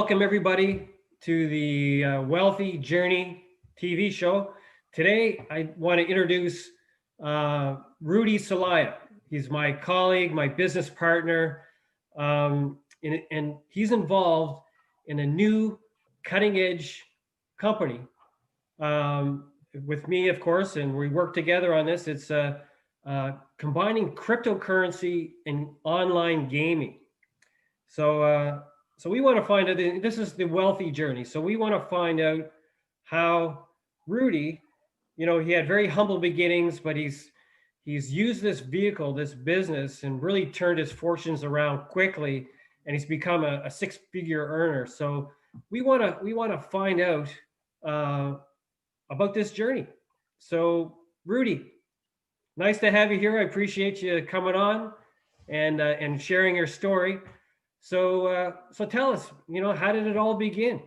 welcome everybody to the Wealthy Journey TV show. Today, I want to introduce Rudy Celaya. He's my colleague, my business partner, and he's involved in a new cutting edge company with me, of course, and we work together on this. It's combining cryptocurrency and online gaming. So we want to find out. This is the Wealthy Journey. So we want to find out how Rudy, he had very humble beginnings, but he's used this vehicle, this business, and really turned his fortunes around quickly, and he's become a six-figure earner. So we want to find out about this journey. So Rudy, nice to have you here. I appreciate you coming on and sharing your story. So tell us, how did it all begin?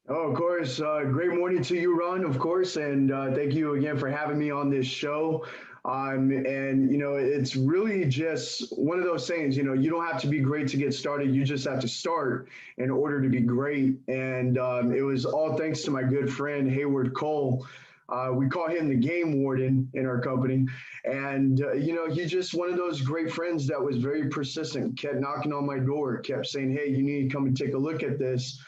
Oh, of course. Great morning to you, Ron, of course. And thank you again for having me on this show. It's really just one of those things, you don't have to be great to get started. You just have to start in order to be great. And it was all thanks to my good friend, Hayward Cole. We call him the game warden in our company. And, he's just one of those great friends that was very persistent, kept knocking on my door, kept saying, hey, you need to come and take a look at this.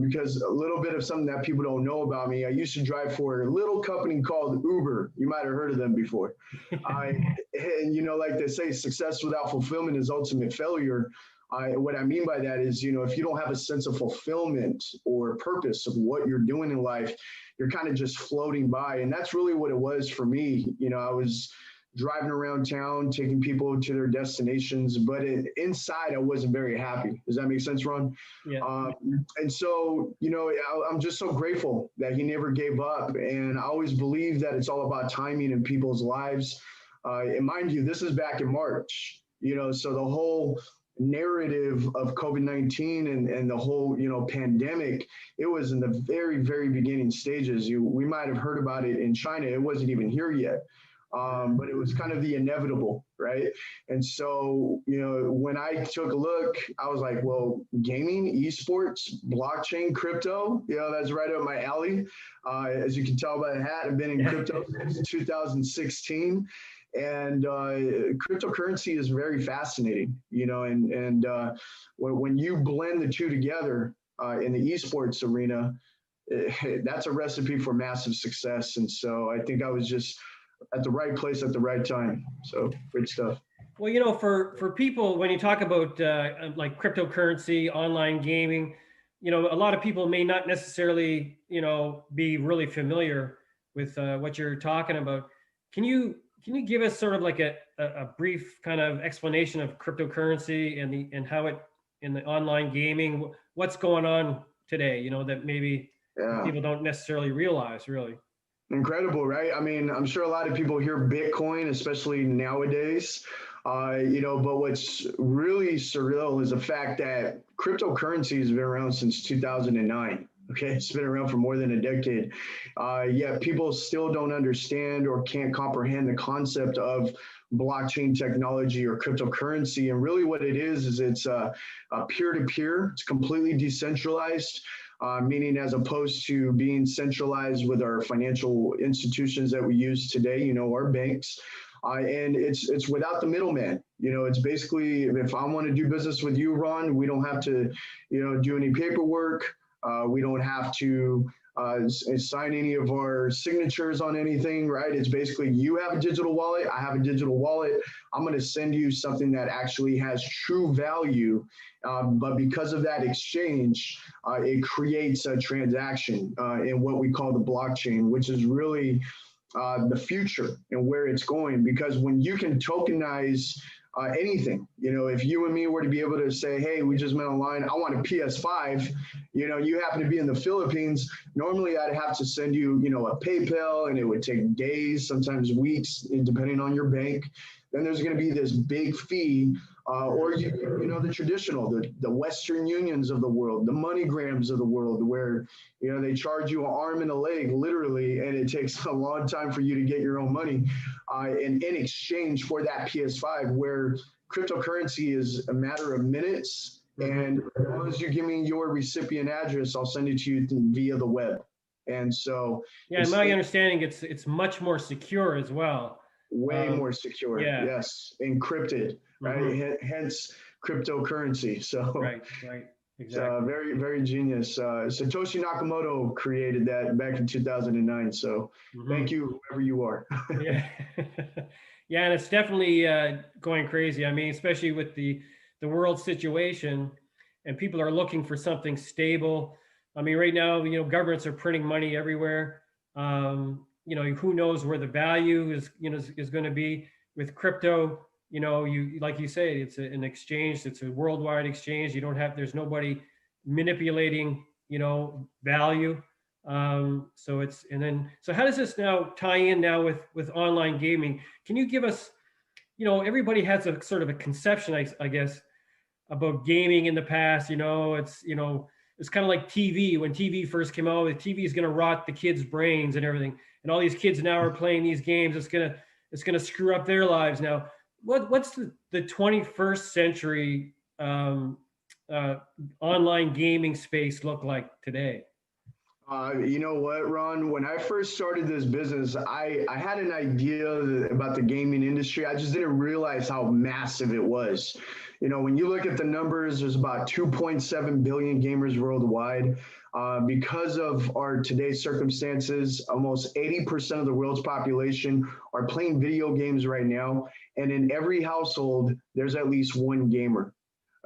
Because a little bit of something that people don't know about me, I used to drive for a little company called Uber. You might have heard of them before. Like they say, success without fulfillment is ultimate failure. What I mean by that is, if you don't have a sense of fulfillment or purpose of what you're doing in life, you're kind of just floating by. And that's really what it was for me. I was driving around town, taking people to their destinations, but inside I wasn't very happy. Does that make sense, Ron? Yeah. And so, I'm just so grateful that he never gave up. And I always believe that it's all about timing in people's lives. And mind you, this is back in March, so the whole narrative of COVID-19 and the whole, pandemic, it was in the very, very beginning stages. We might have heard about it in China. It wasn't even here yet. But it was kind of the inevitable, right? And so, when I took a look, I was like, well, gaming, esports, blockchain, crypto, that's right up my alley. As you can tell by the hat, I've been in crypto since 2016. And cryptocurrency is very fascinating, and when you blend the two together in the esports arena, that's a recipe for massive success. And so I think I was just at the right place at the right time. So great stuff. Well, for people, when you talk about like cryptocurrency, online gaming, a lot of people may not necessarily, be really familiar with what you're talking about. Can you give us sort of like a brief kind of explanation of cryptocurrency and how it in the online gaming, what's going on today, that maybe people don't necessarily realize really? Incredible, right? I mean, I'm sure a lot of people hear Bitcoin, especially nowadays, but what's really surreal is the fact that cryptocurrency has been around since 2009. Okay, it's been around for more than a decade. Yet people still don't understand or can't comprehend the concept of blockchain technology or cryptocurrency. And really what it is it's a peer-to-peer. It's completely decentralized. Meaning as opposed to being centralized with our financial institutions that we use today, our banks. And it's without the middleman. It's basically, if I want to do business with you, Ron, we don't have to, do any paperwork. We don't have to sign any of our signatures on anything, right? It's basically you have a digital wallet, I have a digital wallet. I'm going to send you something that actually has true value. But because of that exchange, it creates a transaction in what we call the blockchain, which is really the future and where it's going. Because when you can tokenize anything, if you and me were to be able to say, hey, we just met online, I want a PS5, you happen to be in the Philippines, normally I'd have to send you, a PayPal, and it would take days, sometimes weeks, depending on your bank. Then there's going to be this big fee, or the traditional, the Western Unions of the world, the MoneyGrams of the world, where they charge you an arm and a leg, literally, and it takes a long time for you to get your own money, and in exchange for that PS5, where cryptocurrency is a matter of minutes Mm-hmm. And as long as you give me your recipient address, I'll send it to you via the web. And so Yeah, in it's my understanding, it's much more secure as well. way Um, more secure. yeah. Yes, encrypted, Mm-hmm. right? Hence cryptocurrency. So Right. Right. it's Exactly. very, very genius. Satoshi Nakamoto created that back in 2009. So thank Mm-hmm. you, whoever you are. Yeah. Yeah, and it's definitely going crazy. I mean, especially with the world situation, and people are looking for something stable. I mean, right now, governments are printing money everywhere. Who knows where the value is going to be with crypto. You like you say, it's an exchange. It's a worldwide exchange. You don't have there's nobody manipulating value. So how does this now tie in now with online gaming? Can you give us, everybody has a sort of a conception, I guess, about gaming in the past. It's kind of like TV. When TV first came out, the TV is going to rot the kids' brains and everything, and all these kids now are playing these games. It's gonna screw up their lives now. What's the 21st century uh, online gaming space look like today? You know what, Ron? When I first started this business, I had an idea about the gaming industry. I just didn't realize how massive it was. When you look at the numbers, there's about 2.7 billion gamers worldwide. Because of our today's circumstances, almost 80% of the world's population are playing video games right now. And in every household, there's at least one gamer.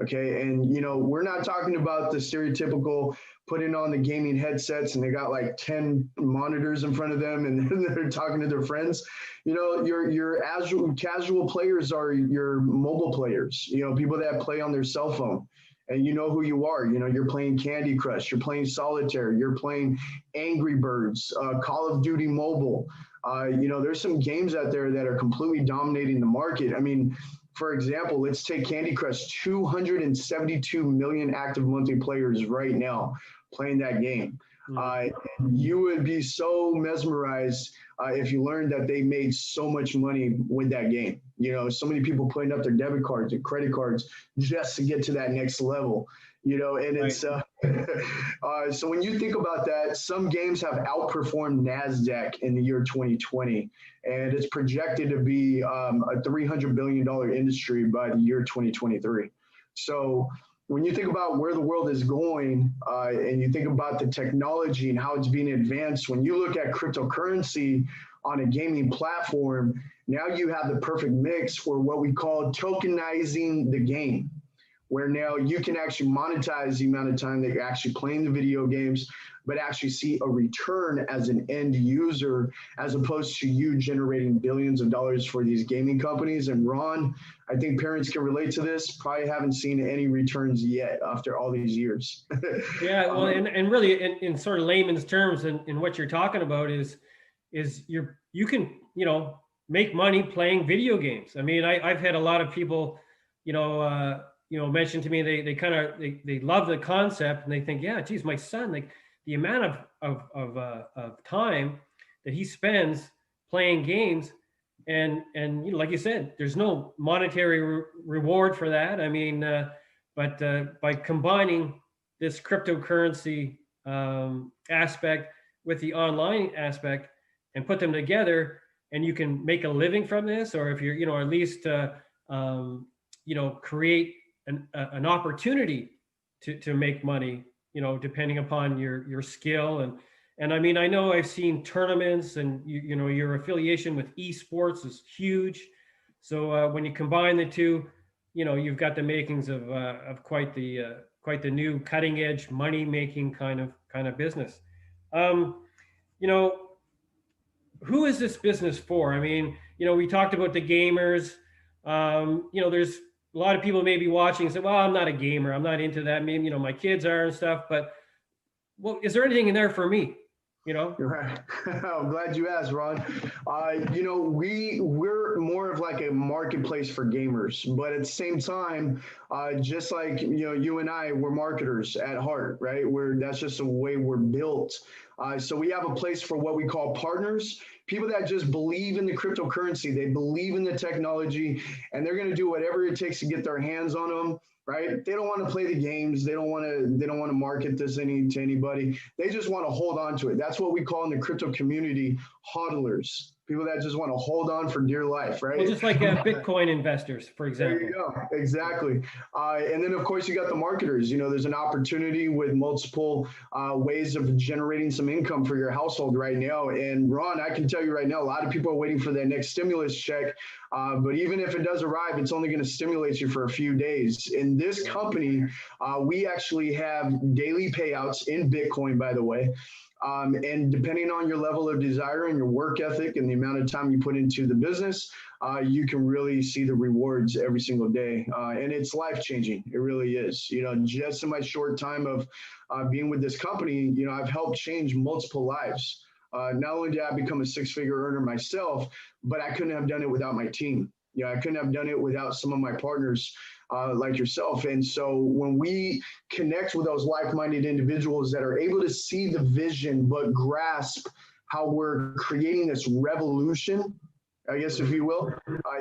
Okay. And, we're not talking about the stereotypical putting on the gaming headsets and they got like 10 monitors in front of them and they're talking to their friends. Your casual players are your mobile players, people that play on their cell phone. And you know who you are. You're playing Candy Crush, you're playing Solitaire, you're playing Angry Birds, Call of Duty Mobile. There's some games out there that are completely dominating the market. I mean, for example, let's take Candy Crush, 272 million active monthly players right now playing that game. Uh, you would be so mesmerized if you learned that they made so much money with that game. So many people putting up their debit cards and credit cards just to get to that next level. And Right. it's so when you think about that, some games have outperformed NASDAQ in the year 2020, and it's projected to be a $300 billion industry by the year 2023. So when you think about where the world is going and you think about the technology and how it's being advanced, when you look at cryptocurrency on a gaming platform, now you have the perfect mix for what we call tokenizing the game, where now you can actually monetize the amount of time that you're actually playing the video games, but actually see a return as an end user, as opposed to you generating billions of dollars for these gaming companies. And Ron, I think parents can relate to this, probably haven't seen any returns yet after all these years. Yeah, well, and really, in sort of layman's terms, and what you're talking about is you can make money playing video games. I mean, I've had a lot of people, mention to me they love the concept and they think, yeah, geez, my son, like the amount of time that he spends playing games, and like you said, there's no monetary reward for that. I mean, but by combining this cryptocurrency aspect with the online aspect and put them together, and you can make a living from this, or if you're at least create an opportunity to make money, depending upon your skill. And I mean, I know I've seen tournaments, and your affiliation with esports is huge. So when you combine the two, you've got the makings of quite the new cutting edge money making kind of business. Um, you know, who is this business for? I mean, we talked about the gamers. There's a lot of people maybe watching and say, well, I'm not a gamer. I'm not into that. Maybe, my kids are and stuff, but well, is there anything in there for me? You're right. I'm glad you asked, Ron. We're more of like a marketplace for gamers, but at the same time, just like you and I, we're marketers at heart, right? That's just the way we're built. So we have a place for what we call partners, people that just believe in the cryptocurrency, they believe in the technology, and they're going to do whatever it takes to get their hands on them. right? They don't want to play the games. They don't want to market this to anybody. They just want to hold on to it. That's what we call in the crypto community hodlers. People that just want to hold on for dear life, right? Well, just like Bitcoin investors, for example. There you go. Exactly. And then, of course, you got the marketers. There's an opportunity with multiple ways of generating some income for your household right now. And Ron, I can tell you right now, a lot of people are waiting for their next stimulus check. But even if it does arrive, it's only going to stimulate you for a few days. In this company, we actually have daily payouts in Bitcoin, by the way. And depending on your level of desire and your work ethic and the amount of time you put into the business, you can really see the rewards every single day. And it's life-changing. It really is. Just in my short time of being with this company, I've helped change multiple lives. Not only did I become a six-figure earner myself, but I couldn't have done it without my team. I couldn't have done it without some of my partners like yourself. And so when we connect with those like-minded individuals that are able to see the vision, but grasp how we're creating this revolution, I guess, if you will,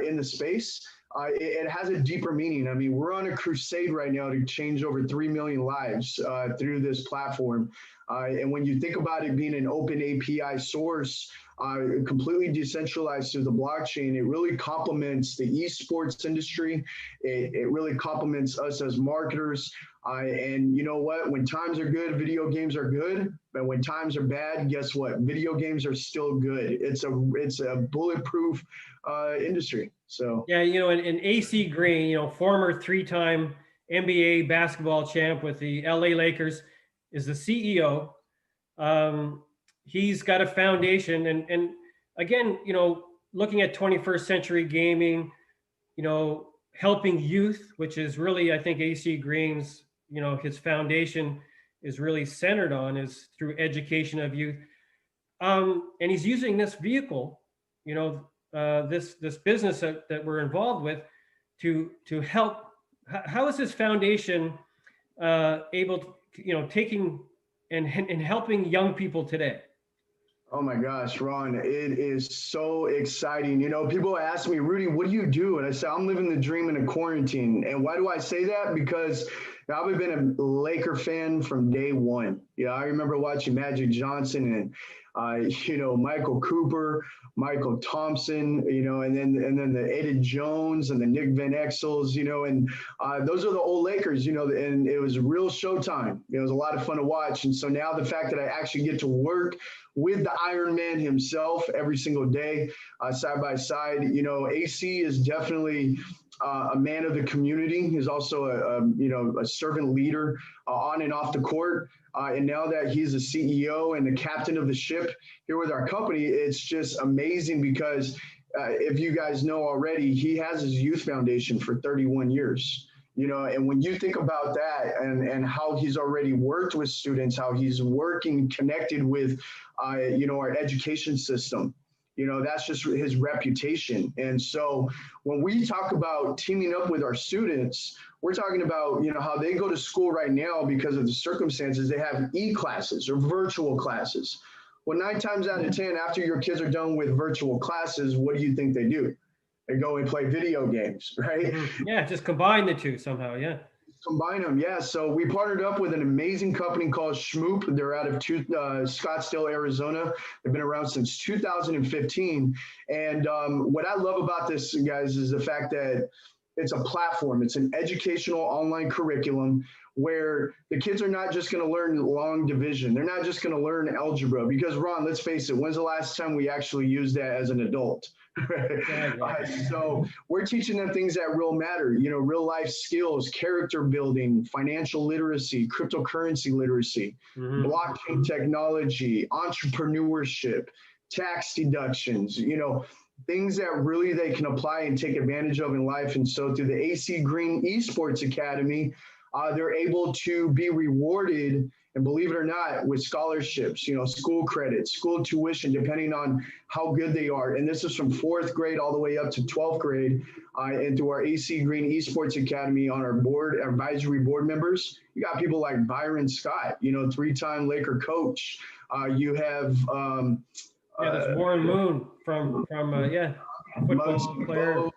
in the space, it has a deeper meaning. I mean, we're on a crusade right now to change over 3 million lives through this platform. And when you think about it being an open API source, completely decentralized through the blockchain, it really complements the esports industry. It really complements us as marketers. And you know what? When times are good, video games are good. But when times are bad, guess what? Video games are still good. It's a bulletproof industry. So yeah, and AC Green, former 3-time NBA basketball champ with the LA Lakers, is the CEO. He's got a foundation, and again, looking at 21st century gaming, helping youth, which is really, I think, AC Green's, his foundation is really centered on, is through education of youth. And he's using this vehicle, this business that we're involved with to help. How is this foundation able to, taking and helping young people today? Oh my gosh, Ron, it is so exciting. People ask me, Rudy, what do you do? And I say, I'm living the dream in a quarantine. And why do I say that? Because I've been a Laker fan from day one. I remember watching Magic Johnson and Michael Cooper, Michael Thompson, and then the Eddie Jones and the Nick Van Exels, and those are the old Lakers, and it was real showtime. It was a lot of fun to watch. And so now the fact that I actually get to work with the Iron Man himself every single day, side by side, AC is definitely a man of the community. He's also a servant leader on and off the court. And now that he's the CEO and the captain of the ship here with our company, it's just amazing because if you guys know already, he has his youth foundation for 31 years. And when you think about that and how he's already worked with students, how he's working connected with, our education system, that's just his reputation. And so when we talk about teaming up with our students, we're talking about, how they go to school right now because of the circumstances. They have e-classes or virtual classes. Well, 9 times out of 10, after your kids are done with virtual classes, what do you think they do? They go and play video games, right? Yeah, just combine the two somehow, yeah. Combine them, yeah. So we partnered up with an amazing company called Schmoop. They're out of Scottsdale, Arizona. They've been around since 2015. And what I love about this, guys, is the fact that it's a platform. It's an educational online curriculum where the kids are not just going to learn long division. They're not just going to learn algebra. Because, Ron, let's face it, when's the last time we actually used that as an adult? So we're teaching them things that real matter, real life skills, character building, financial literacy, cryptocurrency literacy, blockchain technology, entrepreneurship, tax deductions, things that really they can apply and take advantage of in life. And so through the AC Green Esports Academy, they're able to be rewarded, and believe it or not, with scholarships, school credits, school tuition, depending on how good they are. And this is from 4th grade all the way up to 12th grade. And through our AC Green Esports Academy on our board, our advisory board members, you got people like Byron Scott, 3-time Laker coach. You have there's Warren Moon from football player.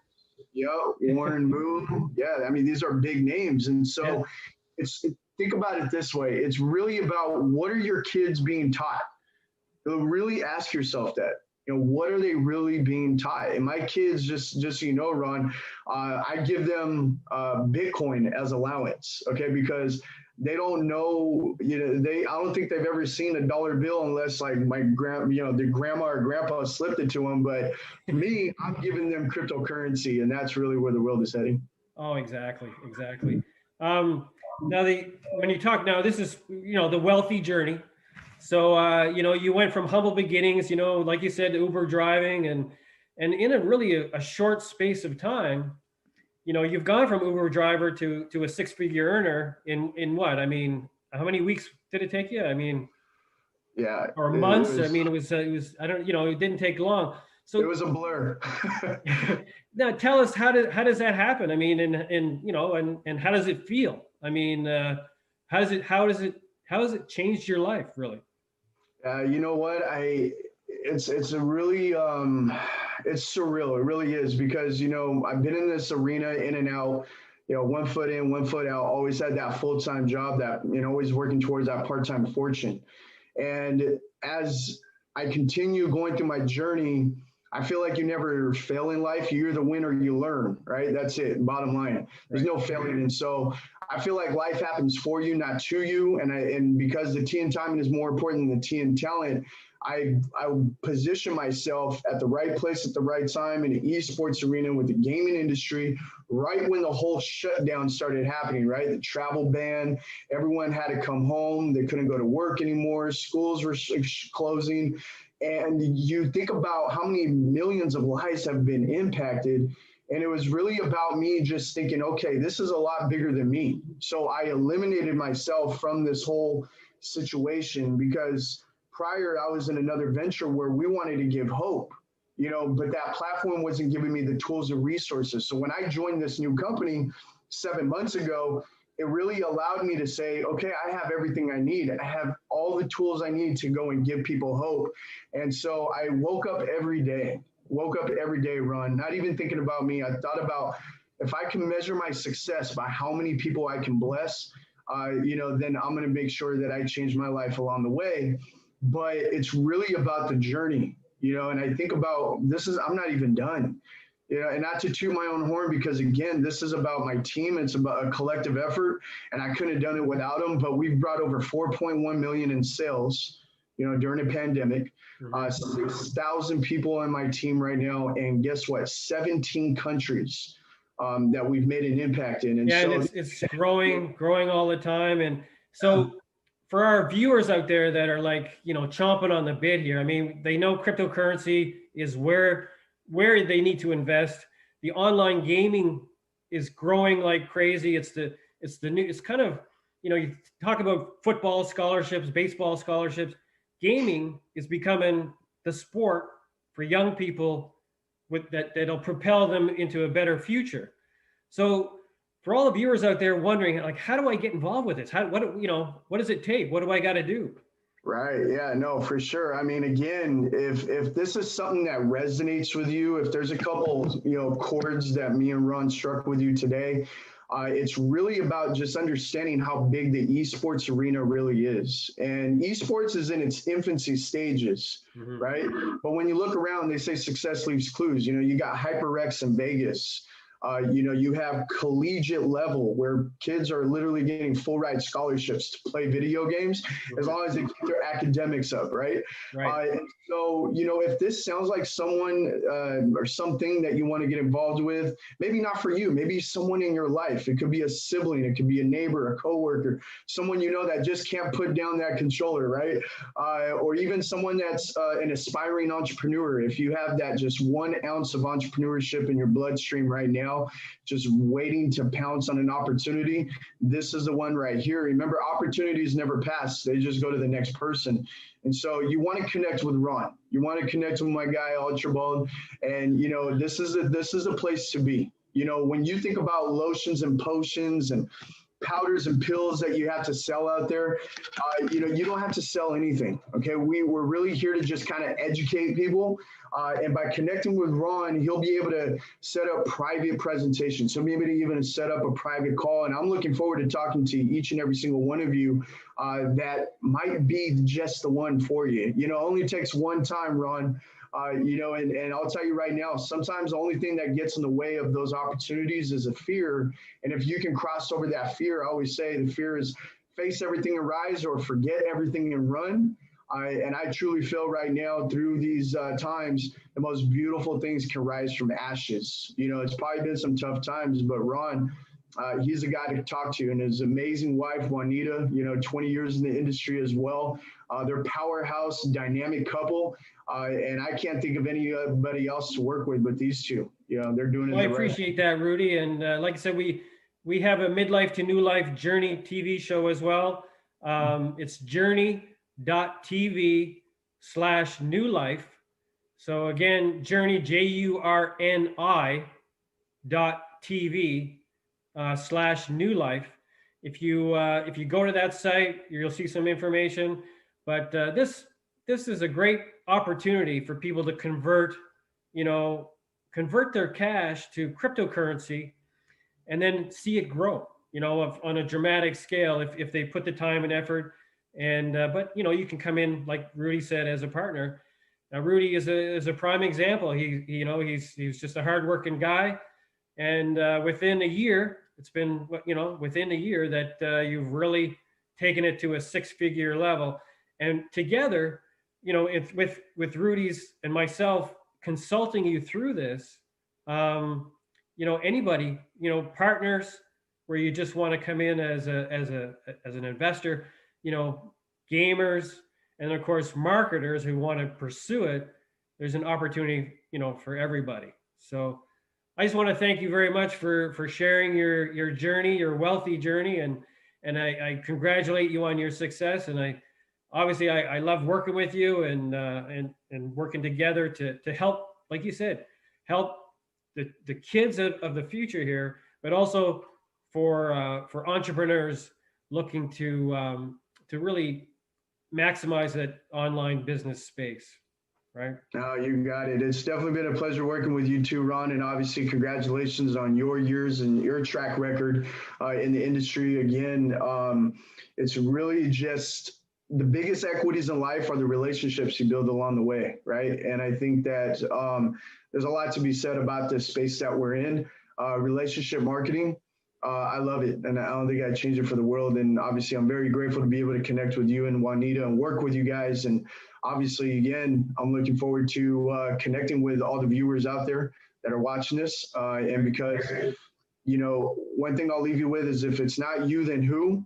Yep, Warren Moon. Yeah, I mean, these are big names. And so think about it this way. It's really about, what are your kids being taught? So really ask yourself that. What are they really being taught? And my kids, just so you know, Ron, I give them Bitcoin as allowance, okay? Because they don't know, I don't think they've ever seen a dollar bill unless like their grandma or grandpa slipped it to them. But me, I'm giving them cryptocurrency, and that's really where the world is heading. Oh, exactly. Now when you talk now, this is, the wealthy journey. So, you went from humble beginnings, like you said, Uber driving, and in a really a short space of time, you've gone from Uber driver to a six-figure earner in what? I mean, how many weeks did it take you? I mean, yeah, or months? I mean, it was, I don't, it didn't take long. So it was a blur. now tell us, how does that happen? I mean, and how does it feel? I mean, how has it changed your life, really? You know what? It's a really it's surreal. It really is, because I've been in this arena, in and out. 1 foot in, 1 foot out. Always had that full-time job, that always working towards that part-time fortune. And as I continue going through my journey, I feel like you never fail in life. You either win or you learn, right? That's it. Bottom line. There's no failing. And so I feel like life happens for you, not to you. And because the T in timing is more important than the T in talent, I position myself at the right place at the right time in the esports arena with the gaming industry, right when the whole shutdown started happening, right? The travel ban, everyone had to come home. They couldn't go to work anymore. Schools were closing. And you think about how many millions of lives have been impacted. And it was really about me just thinking, okay, this is a lot bigger than me. So I eliminated myself from this whole situation, because prior I was in another venture where we wanted to give hope, but that platform wasn't giving me the tools and resources. So when I joined this new company 7 months ago, it really allowed me to say, okay, I have everything I need. I have all the tools I need to go and give people hope. And so I woke up every day, Ron, not even thinking about me. I thought about, if I can measure my success by how many people I can bless, then I'm going to make sure that I change my life along the way. But it's really about the journey, and I think about I'm not even done. And not to toot my own horn, because again, this is about my team. It's about a collective effort, and I couldn't have done it without them. But we've brought over 4.1 million in sales, during the pandemic. 6,000 people on my team right now, and guess what? 17 countries that we've made an impact in. And and it's growing all the time. And so for our viewers out there that are like, chomping on the bit here, I mean, they know cryptocurrency is where they need to invest. The online gaming is growing like crazy. It's kind of, you talk about football scholarships, baseball scholarships. Gaming is becoming the sport for young people that'll propel them into a better future. So for all the viewers out there wondering, like, how do I get involved with this? What does it take? What do I got to do? Right. Yeah, no, for sure. I mean, again, if this is something that resonates with you, if there's a couple, chords that me and Ron struck with you today, it's really about just understanding how big the esports arena really is. And esports is in its infancy stages, right? But when you look around, they say success leaves clues. You got HyperX in Vegas. You have collegiate level where kids are literally getting full ride scholarships to play video games as long as they keep their academics up, right? So, if this sounds like someone or something that you want to get involved with, maybe not for you, maybe someone in your life. It could be a sibling, it could be a neighbor, a coworker, someone that just can't put down that controller, right? Or even someone that's an aspiring entrepreneur. If you have that just 1 ounce of entrepreneurship in your bloodstream right now, just waiting to pounce on an opportunity, this is the one right here. Remember, opportunities never pass. They just go to the next person. And so you want to connect with Ron. You want to connect with my guy, Archibald. And, this is a place to be. When you think about lotions and potions and powders and pills that you have to sell out there. You don't have to sell anything. Okay, we're really here to just kind of educate people. And by connecting with Ron, he'll be able to set up private presentations. So maybe to even set up a private call. And I'm looking forward to talking to each and every single one of you that might be just the one for you. It only takes one time, Ron. And I'll tell you right now, sometimes the only thing that gets in the way of those opportunities is a fear. And if you can cross over that fear, I always say the fear is face everything and rise, or forget everything and run. And I truly feel right now through these times, the most beautiful things can rise from ashes. It's probably been some tough times, but Ron, he's a guy to talk to, and his amazing wife, Juanita, 20 years in the industry as well. They're powerhouse, dynamic couple. And I can't think of anybody else to work with but these two. They're doing it. Well, I appreciate that, Rudy. And like I said, we have a Midlife to New Life Journey TV show as well. It's journey.tv/new life. So again, journey, JURNI.TV/new life. If you go to that site, you'll see some information. But this is a great opportunity for people to convert their cash to cryptocurrency and then see it grow, on a dramatic scale if they put the time and effort. And but you can come in, like Rudy said, as a partner. Now Rudy is a prime example. He's just a hardworking guy, and within a year, it's been within a year that you've really taken it to a 6-figure level. And together, it's with Rudy's and myself consulting you through this, anybody, partners where you just want to come in as an investor, gamers, and of course marketers who want to pursue it. There's an opportunity, for everybody. So I just want to thank you very much for sharing your journey, your wealthy journey, and I congratulate you on your success. And I love working with you and working together to help, like you said, help the kids of the future here, but also for entrepreneurs looking to really maximize that online business space. Right? No, you got it. It's definitely been a pleasure working with you too, Ron. And obviously, congratulations on your years and your track record in the industry. Again, it's really just the biggest equities in life are the relationships you build along the way, right? And I think that there's a lot to be said about this space that we're in. Relationship marketing, I love it, and I don't think I'd change it for the world. And obviously, I'm very grateful to be able to connect with you and Juanita and work with you guys. And obviously, again, I'm looking forward to connecting with all the viewers out there that are watching this. And because, one thing I'll leave you with is, if it's not you, then who?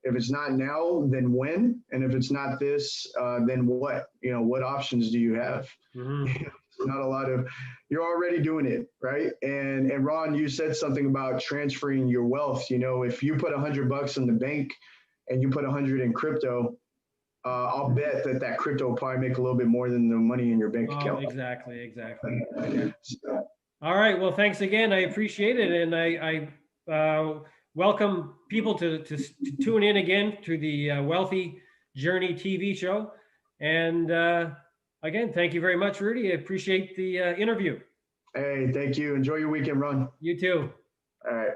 If it's not now, then when? And if it's not this, then what? What options do you have? Mm-hmm. Not a lot of, you're already doing it, right? And Ron, you said something about transferring your wealth. If you put $100 in the bank and you put 100 in crypto, I'll bet that crypto will probably make a little bit more than the money in your bank account. Exactly. Okay. All right. Well, thanks again. I appreciate it. And I welcome people to tune in again to the Wealthy Jurni TV show. And again, thank you very much, Rudy. I appreciate the interview. Hey, thank you. Enjoy your weekend, Ron. You too. All right.